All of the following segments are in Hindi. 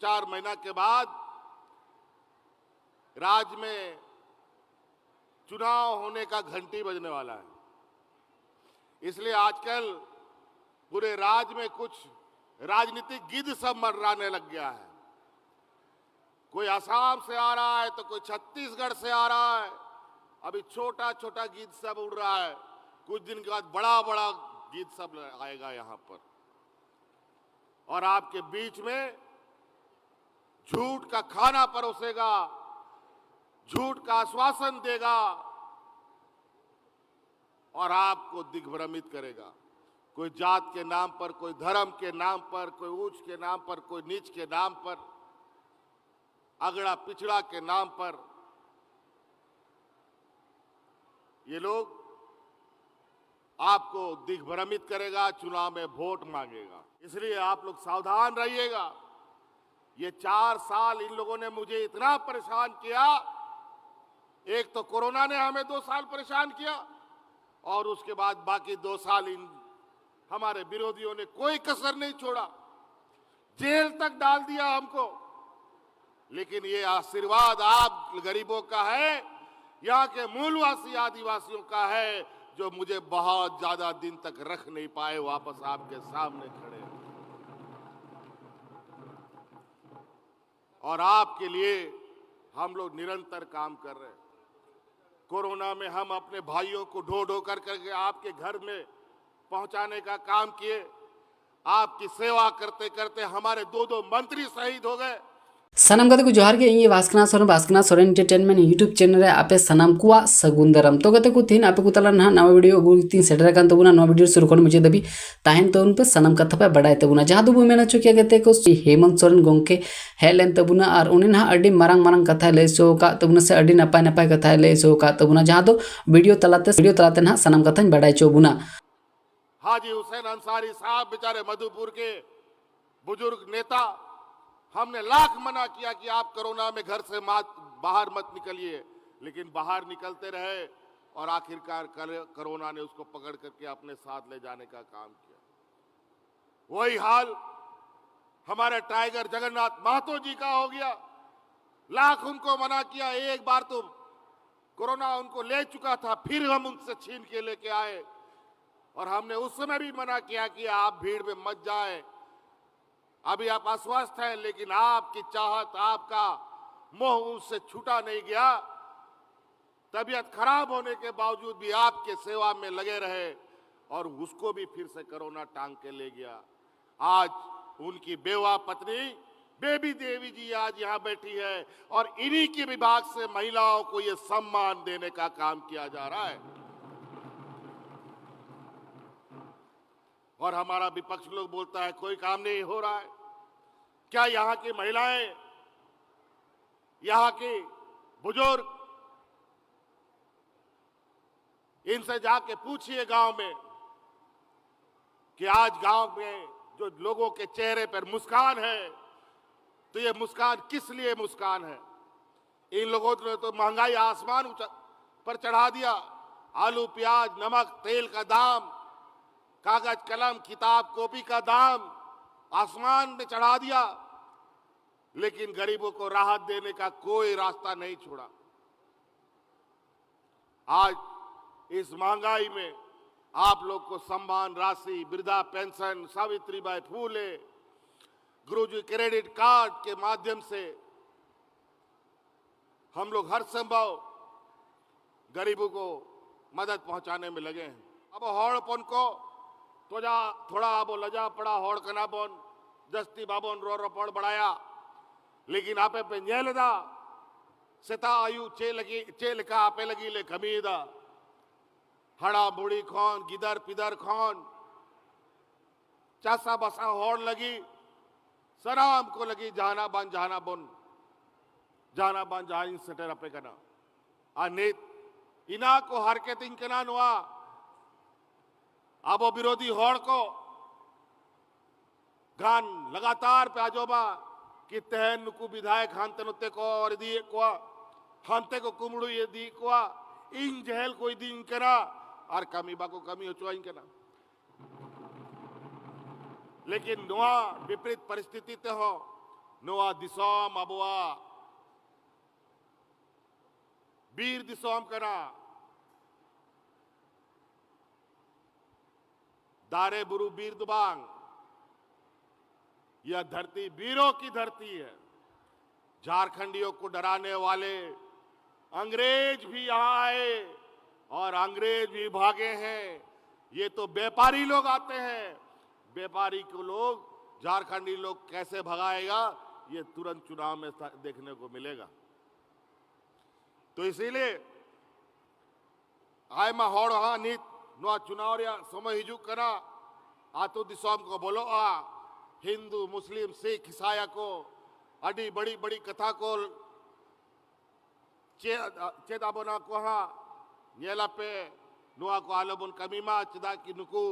4 महीना के बाद राज्य में चुनाव होने का घंटी बजने वाला है। इसलिए आजकल पूरे राज्य में कुछ राजनीतिक गिद्ध सब मंडराने लग गया है। कोई असम से आ रहा है तो कोई छत्तीसगढ़ से आ रहा है। अभी छोटा छोटा गिद्ध सब उड़ रहा है, कुछ दिन के बाद बड़ा बड़ा गिद्ध सब आएगा यहां पर और आपके बीच में झूठ का खाना परोसेगा, झूठ का आश्वासन देगा और आपको दिग्भ्रमित करेगा। कोई जात के नाम पर, कोई धर्म के नाम पर, कोई ऊंच के नाम पर, कोई नीच के नाम पर, अगड़ा पिछड़ा के नाम पर ये लोग आपको दिग्भ्रमित करेगा, चुनाव में वोट मांगेगा। इसलिए आप लोग सावधान रहिएगा। ये 4 साल इन लोगों ने मुझे इतना परेशान किया। एक तो कोरोना ने हमें 2 साल परेशान किया और उसके बाद बाकी 2 साल इन हमारे विरोधियों ने कोई कसर नहीं छोड़ा, जेल तक डाल दिया हमको। लेकिन ये आशीर्वाद आप गरीबों का है, यहाँ के मूलवासी आदिवासियों का है, जो मुझे बहुत ज्यादा दिन तक रख नहीं पाए, वापस आपके सामने खड़े हैं। और आपके लिए हम लोग निरंतर काम कर रहे हैं। कोरोना में हम अपने भाइयों को ढो ढो करके आपके घर में पहुंचाने का काम किए। आपकी सेवा करते करते हमारे 2 मंत्री शहीद हो गए। सनम गते को जोहार के इन भास्करनाथ सोरेन एंटरटेनमेंट यूट्यूब चैनल रे आपे सनम कुआ सगुन दाराम तो गते को तीन आपे को तला ना नवा वीडियो अगु तीन सेटर कान तबुना नवा वीडियो शुरू खन मुझे दबी ताहेन तो उन पे सनम कथा पे बडाय तबुना जहां दो मेना चुकिया गते को हेमंत सोरेन गोंके हेलेन तबुना और उन्हें ना अडी मारंग मारंग कथा ले सो का तबुना से अडी नपाय नपाय कथा ले सो का तबुना जहां दो वीडियो तलाते ना सनम कथा बडाय चोबुना। हाजी हुसैन अंसारी साहब बेचारे मधुपुर के बुजुर्ग नेता, हमने लाख मना किया कि आप कोरोना में घर से बाहर मत निकलिए, लेकिन बाहर निकलते रहे और आखिरकार कोरोना ने उसको पकड़ करके अपने साथ ले जाने का काम किया। वही हाल हमारे टाइगर जगन्नाथ महतो जी का हो गया। लाख उनको मना किया, एक बार तो कोरोना उनको ले चुका था, फिर हम उनसे छीन के लेके आए और हमने उस समय भी मना किया कि आप भीड़ में मत जाएं, अभी आप अस्वस्थ हैं। लेकिन आपकी चाहत, आपका मोह उनसे छूटा नहीं गया। तबीयत खराब होने के बावजूद भी आपके सेवा में लगे रहे और उसको भी फिर से कोरोना टांग के ले गया। आज उनकी बेवा पत्नी बेबी देवी जी आज यहाँ बैठी है और इन्हीं के विभाग से महिलाओं को ये सम्मान देने का काम किया जा रहा है। और हमारा विपक्ष लोग बोलता है कोई काम नहीं हो रहा है। क्या यहाँ की महिलाएं, यहाँ के बुजुर्ग, इनसे जाके पूछिए गांव में कि आज गांव में जो लोगों के चेहरे पर मुस्कान है, तो ये मुस्कान किस लिए मुस्कान है। इन लोगों ने तो महंगाई आसमान पर चढ़ा दिया। आलू, प्याज, नमक, तेल का दाम, कागज, कलम, किताब, कॉपी का दाम आसमान में चढ़ा दिया, लेकिन गरीबों को राहत देने का कोई रास्ता नहीं छोड़ा। आज इस महंगाई में आप लोग को सम्मान राशि, वृद्धा पेंशन, सावित्रीबाई फूले, गुरुजी क्रेडिट कार्ड के माध्यम से हम लोग हर संभव गरीबों को मदद पहुंचाने में लगे हैं। अब हौड़पन को तो जा थोड़ा अब लजा पड़ा हौड़ कना बोन जस्ती बाबोन रो रपड़ बढ़ाया, लेकिन आपे पे दा सेता आयु चे लिखा आपे लगी ले खमीदा हड़ा बुड़ी खोन गिदर पिदर खोन चासा बसा हौड़ लगी सराम को लगी जहाना बन जहानी सटर अपे कना अनित इना को हरकत इनकना नुआ अब विरोधी हौड़ को गान लगातार पे आजोबा कि तहन नुकु विधायक हांतनुते को और दी को हांते को कुमड़ू ये दी को इन जहल कोई दी इनकना और कमी बाको कमी हो चुआ इनकना। लेकिन नुआ विपरीत परिस्थिति ते हो नोआ दिसोम अबुआ बीर दिसोम कना दारे बुरु बीर दुबांग। यह धरती वीरों की धरती है। झारखंडियों को डराने वाले अंग्रेज भी यहां आए और अंग्रेज भी भागे हैं। ये तो व्यापारी लोग आते हैं। व्यापारी को लोग झारखंडी लोग कैसे भगाएगा ये तुरंत चुनाव में देखने को मिलेगा। तो इसीलिए आयमा हौड़ हा नीत नुआ चुनाव या समय हिजुक करा आतो दिसोम को बोलो हिंदू मुस्लिम सिख ईसाया को अड़ी बड़ी बड़ी कथा को चेताबोना को हा येला पे नुआ को आलोबन कमीमा चिदा की नुकु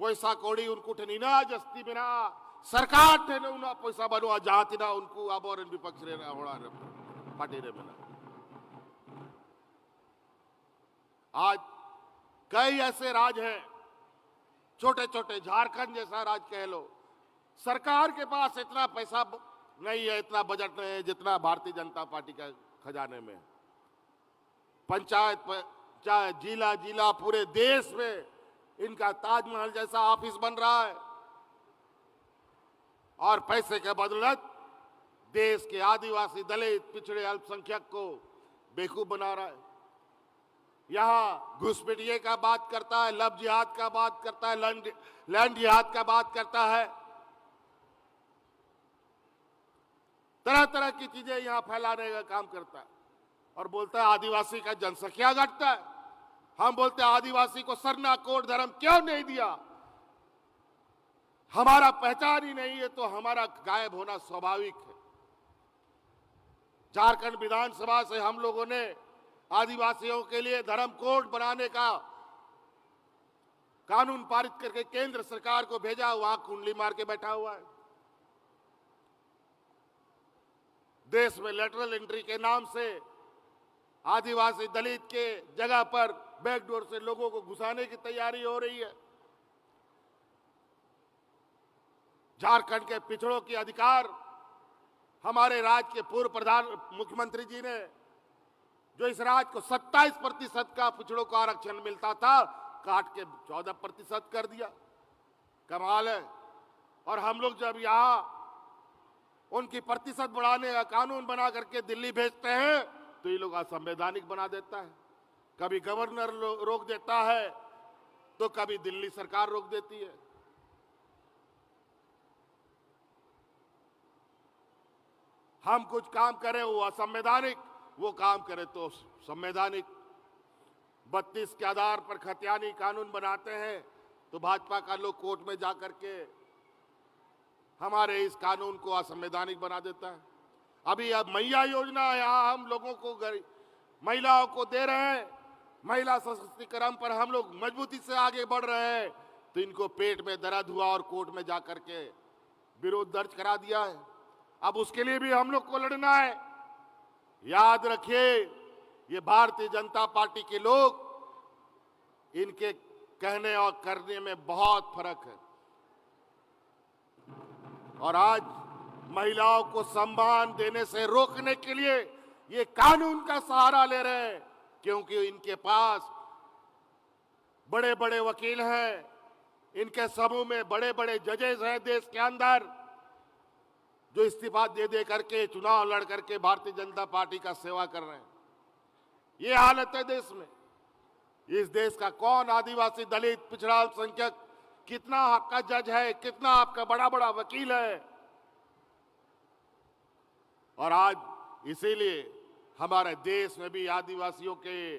पैसा कौड़ी उनको ठनीना जस्ती बिना सरकार थे उना पैसा बनुआ जाती ना उनको आबोरन विपक्ष रे होड़ा रे पार्टी रे बिना। आज कई ऐसे राज हैं छोटे छोटे झारखंड जैसा राज कह लो। सरकार के पास इतना पैसा नहीं है, इतना बजट नहीं है जितना भारतीय जनता पार्टी का खजाने में। पंचायत चाहे जिला जिला पूरे देश में इनका ताजमहल जैसा ऑफिस बन रहा है और पैसे के बदौलत देश के आदिवासी दलित पिछड़े अल्पसंख्यक को बेवकूफ बना रहा है। यहां घुसपैठिये का बात करता है, लव जिहाद का बात करता है, लैंड जिहाद का बात करता है। तरह तरह की चीजें यहां फैलाने का काम करता है और बोलता है आदिवासी का जनसंख्या घटता है। हम बोलते हैं आदिवासी को सरना कोड धर्म क्यों नहीं दिया? हमारा पहचान ही नहीं है तो हमारा गायब होना स्वाभाविक है। झारखंड विधानसभा से हम लोगों ने आदिवासियों के लिए धर्म कोड बनाने का कानून पारित करके केंद्र सरकार को भेजा, वहां कुंडली मार के बैठा हुआ है। देश में लेटरल एंट्री के नाम से आदिवासी दलित के जगह पर बैकडोर से लोगों को घुसाने की तैयारी हो रही है। झारखंड के पिछड़ों के अधिकार हमारे राज्य के पूर्व प्रधान मुख्यमंत्री जी ने, जो इस राज्य को 27% का पिछड़ों को आरक्षण मिलता था, काट के 14% कर दिया। कमाल है। और हम लोग जब यहां उनकी प्रतिशत बढ़ाने का कानून बना करके दिल्ली भेजते हैं तो ये लोग असंवैधानिक बना देता है। कभी गवर्नर रोक देता है तो कभी दिल्ली सरकार रोक देती है। हम कुछ काम करें वो असंवैधानिक, वो काम करे तो संवैधानिक। 32 के आधार पर खतियानी कानून बनाते हैं तो भाजपा का लोग कोर्ट में जाकर के हमारे इस कानून को असंवैधानिक बना देता है। अभी अब मैया योजना यहाँ हम लोगों को महिलाओं को दे रहे हैं। महिला सशक्तिकरण पर हम लोग मजबूती से आगे बढ़ रहे हैं तो इनको पेट में दर्द हुआ और कोर्ट में जाकर के विरोध दर्ज करा दिया है। अब उसके लिए भी हम लोग को लड़ना है। याद रखिए, ये भारतीय जनता पार्टी के लोग, इनके कहने और करने में बहुत फर्क है। और आज महिलाओं को सम्मान देने से रोकने के लिए ये कानून का सहारा ले रहे हैं, क्योंकि इनके पास बड़े बड़े वकील हैं, इनके समूह में बड़े बड़े जजेस हैं देश के अंदर, जो इस्तीफा दे दे करके चुनाव लड़ करके भारतीय जनता पार्टी का सेवा कर रहे हैं। ये हालत है देश में। इस देश का कौन आदिवासी दलित पिछड़ा अल्पसंख्यक कितना आपका जज है, कितना आपका बड़ा बड़ा वकील है। और आज इसीलिए हमारे देश में भी आदिवासियों के,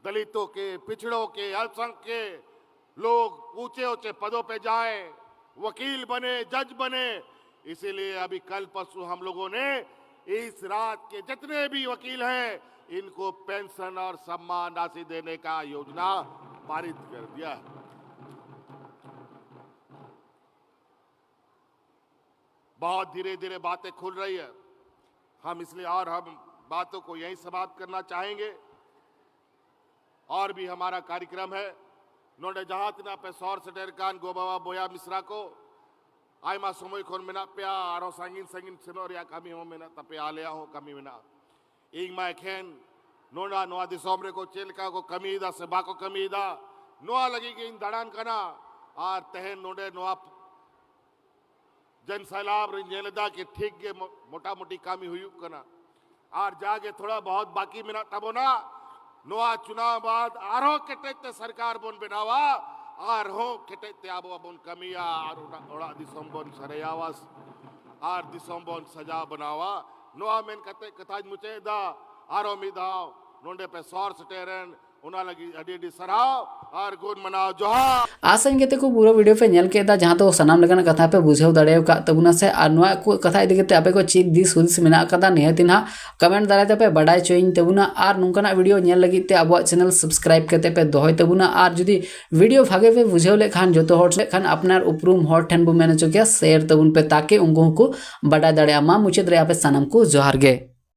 दलितों के, पिछड़ों के, अल्पसंख्यक के लोग ऊंचे ऊंचे पदों पे जाएं, वकील बने, जज बने। इसीलिए अभी कल परसों हम लोगों ने इस रात के जितने भी वकील हैं इनको पेंशन और सम्मान राशि देने का योजना पारित कर दिया। बहुत धीरे धीरे बातें खुल रही है। हम इसलिए और हम बातों को यहीं समाप्त करना चाहेंगे। और भी हमारा कार्यक्रम है। नोडे जहां तिना पे सौर सटेर कान गोबाबा बोया मिश्रा को आयमा समय खन मेना पेया आरो सांगिन सांगिन सेनो रिया कमी हो मेना तपे आलेया हो कमी मेना ᱤᱧ ᱢᱟ ᱮᱠᱷᱮᱱ ᱱᱚᱣᱟ ᱫᱤᱥᱚᱢ ᱨᱮᱠᱚ ᱪᱮᱫ ᱞᱮᱠᱟ ᱠᱚ ᱠᱟᱹᱢᱤᱭᱮᱫᱟ ᱥᱮ ᱵᱟᱠᱚ ᱠᱟᱹᱢᱤᱭᱮᱫᱟ ᱱᱚᱣᱟ ᱞᱟᱹᱜᱤᱫ ᱜᱮ ᱤᱧ ᱫᱟᱬᱟᱱ ᱠᱟᱱᱟ ᱟᱨ ᱛᱮᱦᱮᱧ ᱱᱚᱰᱮ ᱱᱚᱣᱟ जन सैलाब रेदा कि ठीक गे मोटा मोटी कामी हुयुक कना और जागे थोड़ा बहुत बाकी मेना तबोना नोआ चुनाव बाद आरो केटेते सरकार बोन बनावा आरो केटेते आबो बोन कमिया और ओड़ा दिसम बोन सरेयावास और दिसम बोन सजा बनावा नोआ मेन कते कताज मुचेदा आरो मिदाव नोंडे पे सौर सटेरन उना लगी अडी सराव और गुण मनाओ जोहार आसान के को पूरा वीडियो पे नेल के जहाँ तो सामान लेकिन कथा पे बुझे दाड़े तबना से और कथा इदी आपे को चीज दिस हुदिस मेना कदा निहती ना कमेंट दाराते पे बड़ाई चोइन तबना और नोंकाना वीडियो नेल लगी ते अब चैनल सब्सक्राइब करते पे दोहय तबना और जुदी वीडियो भागे पे बुझे लेखान जो हर लेखान अपनार उपरूम हर ठेन बो मेन चो शेयर तबन पे ताकि उनको को बड़ा दाड़े मा मुचाद रे आपे सानाम को जोहार गे।